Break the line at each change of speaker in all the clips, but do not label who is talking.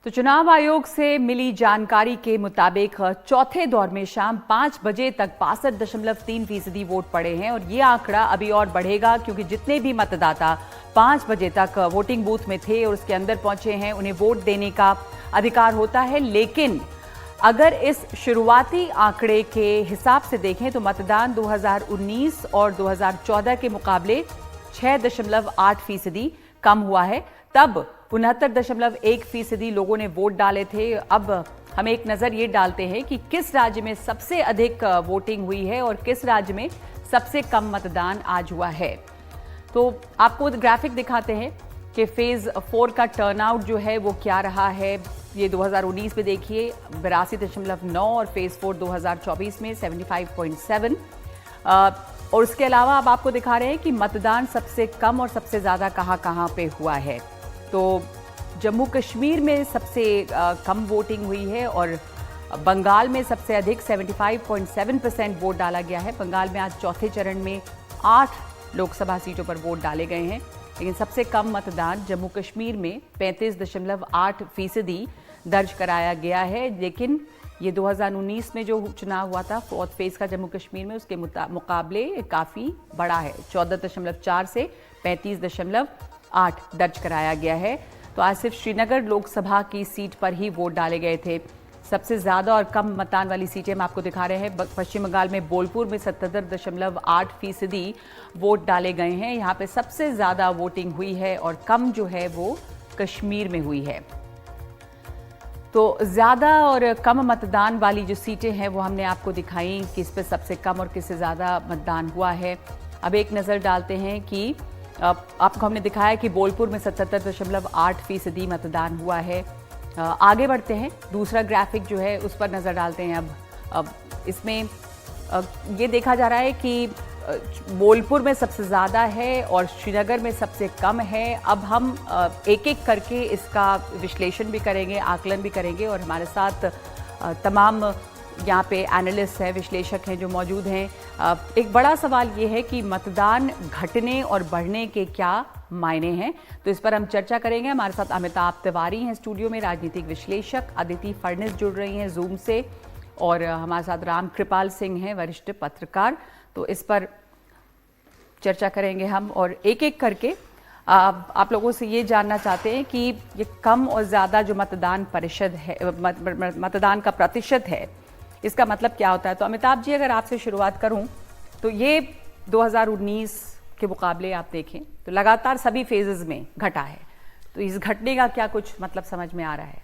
तो चुनाव आयोग से मिली जानकारी के मुताबिक चौथे दौर में शाम 5 बजे तक 62.3% वोट पड़े हैं और ये आंकड़ा अभी और बढ़ेगा क्योंकि जितने भी मतदाता 5 बजे तक वोटिंग बूथ में थे और उसके अंदर पहुंचे हैं उन्हें वोट देने का अधिकार होता है। लेकिन अगर इस शुरुआती आंकड़े के हिसाब से देखें तो मतदान 2019 और 2014 के मुकाबले 6.8% कम हुआ है। तब 69.1% लोगों ने वोट डाले थे। अब हम एक नजर ये डालते हैं कि किस राज्य में सबसे अधिक वोटिंग हुई है और किस राज्य में सबसे कम मतदान आज हुआ है। तो आपको ग्राफिक दिखाते हैं कि फेज 4 का टर्नआउट जो है वो क्या रहा है। ये 2019 में देखिए 82.9 और फेज 4 2024 में 75.7। और उसके अलावा अब आपको दिखा रहे हैं कि मतदान सबसे कम और सबसे ज़्यादा कहाँ पे हुआ है। तो जम्मू कश्मीर में सबसे कम वोटिंग हुई है और बंगाल में सबसे अधिक 75.7% वोट डाला गया है। बंगाल में आज चौथे चरण में 8 लोकसभा सीटों पर वोट डाले गए हैं, लेकिन सबसे कम मतदान जम्मू कश्मीर में 35.8% दर्ज कराया गया है। लेकिन ये 2019 में जो चुनाव हुआ था फोर्थ फेज का जम्मू कश्मीर में, उसके मुकाबले काफ़ी बड़ा है। 14.4 से 35.8 दर्ज कराया गया है। तो आज सिर्फ श्रीनगर लोकसभा की सीट पर ही वोट डाले गए थे। सबसे ज़्यादा और कम मतदान वाली सीटें हम आपको दिखा रहे हैं। पश्चिम बंगाल में बोलपुर में 77.8% वोट डाले गए हैं। यहाँ पे सबसे ज़्यादा वोटिंग हुई है और कम जो है वो कश्मीर में हुई है। तो ज़्यादा और कम मतदान वाली जो सीटें हैं वो हमने आपको दिखाई, किस पे सबसे कम और किससे ज़्यादा मतदान हुआ है। अब एक नज़र डालते हैं कि आपको हमने दिखाया कि बोलपुर में 77.8% मतदान हुआ है। आगे बढ़ते हैं, दूसरा ग्राफिक जो है उस पर नज़र डालते हैं। अब इसमें ये देखा जा रहा है कि बोलपुर में सबसे ज़्यादा है और श्रीनगर में सबसे कम है। अब हम एक एक करके इसका विश्लेषण भी करेंगे, आकलन भी करेंगे और हमारे साथ तमाम यहाँ पे एनालिस्ट हैं, विश्लेषक हैं जो मौजूद हैं। एक बड़ा सवाल ये है कि मतदान घटने और बढ़ने के क्या मायने हैं, तो इस पर हम चर्चा करेंगे। हमारे साथ अमिताभ तिवारी हैं स्टूडियो में, राजनीतिक विश्लेषक, अदिति फडणिस जुड़ रही हैं जूम से, और हमारे साथ राम कृपाल सिंह हैं वरिष्ठ पत्रकार। तो इस पर चर्चा करेंगे हम और एक एक करके आप लोगों से ये जानना चाहते हैं कि ये कम और ज़्यादा जो मतदान परिषद है, मतदान का प्रतिशत है, इसका मतलब क्या होता है। तो अमिताभ जी, अगर आपसे शुरुआत करूं तो ये 2019 के मुकाबले आप देखें तो लगातार सभी फेजेस में घटा है, तो इस घटने का क्या कुछ मतलब समझ में आ रहा है?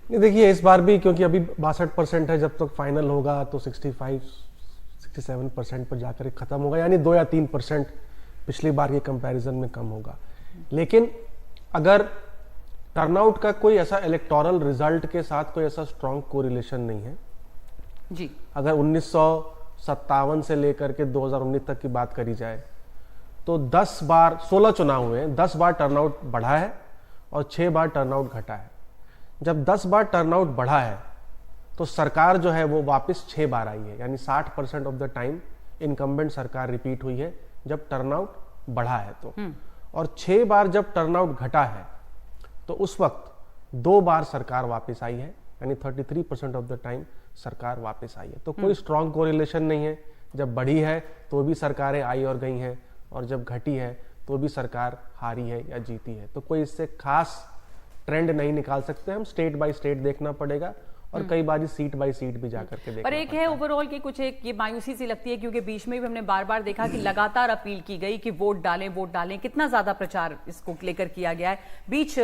ये देखिए, इस बार भी क्योंकि अभी 62% है, जब तक फाइनल होगा तो 65-67% पर जाकर खत्म होगा, यानी 2 या 3% पिछली बार के कंपैरिजन में कम होगा। लेकिन अगर टर्नआउट का कोई ऐसा इलेक्टोरल रिजल्ट के साथ कोई ऐसा स्ट्रॉन्ग कोरिलेशन नहीं है
जी,
अगर 1957 से लेकर के 2019 तक की बात करी जाए तो 16 चुनाव हुए हैं, 10 बार टर्नआउट बढ़ा है और 6 बार टर्नआउट घटा है। जब 10 बार टर्नआउट बढ़ा है तो सरकार जो है वो वापस 6 बार आई है, यानी 60% ऑफ द टाइम इनकम्बेंट सरकार रिपीट हुई है जब टर्नआउट बढ़ा है तो। और 6 बार जब टर्नआउट घटा है तो उस वक्त 2 बार सरकार वापस आई है, यानी 33% ऑफ द टाइम सरकार वापस आई है। तो कोई स्ट्रॉन्ग कोरिलेशन नहीं है। जब बढ़ी है तो भी सरकारें आई और गई हैं, और जब घटी है तो भी सरकार हारी है या जीती है। तो कोई इससे खास ट्रेंड नहीं निकाल सकते हम, स्टेट बाय स्टेट देखना पड़ेगा और कई बार सीट बाय सीट भी जाकर के देखना।
पर एक है ओवरऑल की कुछ एक ये मायूसी सी लगती है, क्योंकि बीच में भी हमने बार बार देखा कि लगातार अपील की गई कि वोट डालें, कितना ज्यादा प्रचार इसको लेकर किया गया है। बीच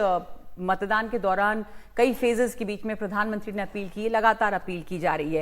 मतदान के दौरान कई फेजेस के बीच में प्रधानमंत्री ने अपील की है, लगातार अपील की जा रही है।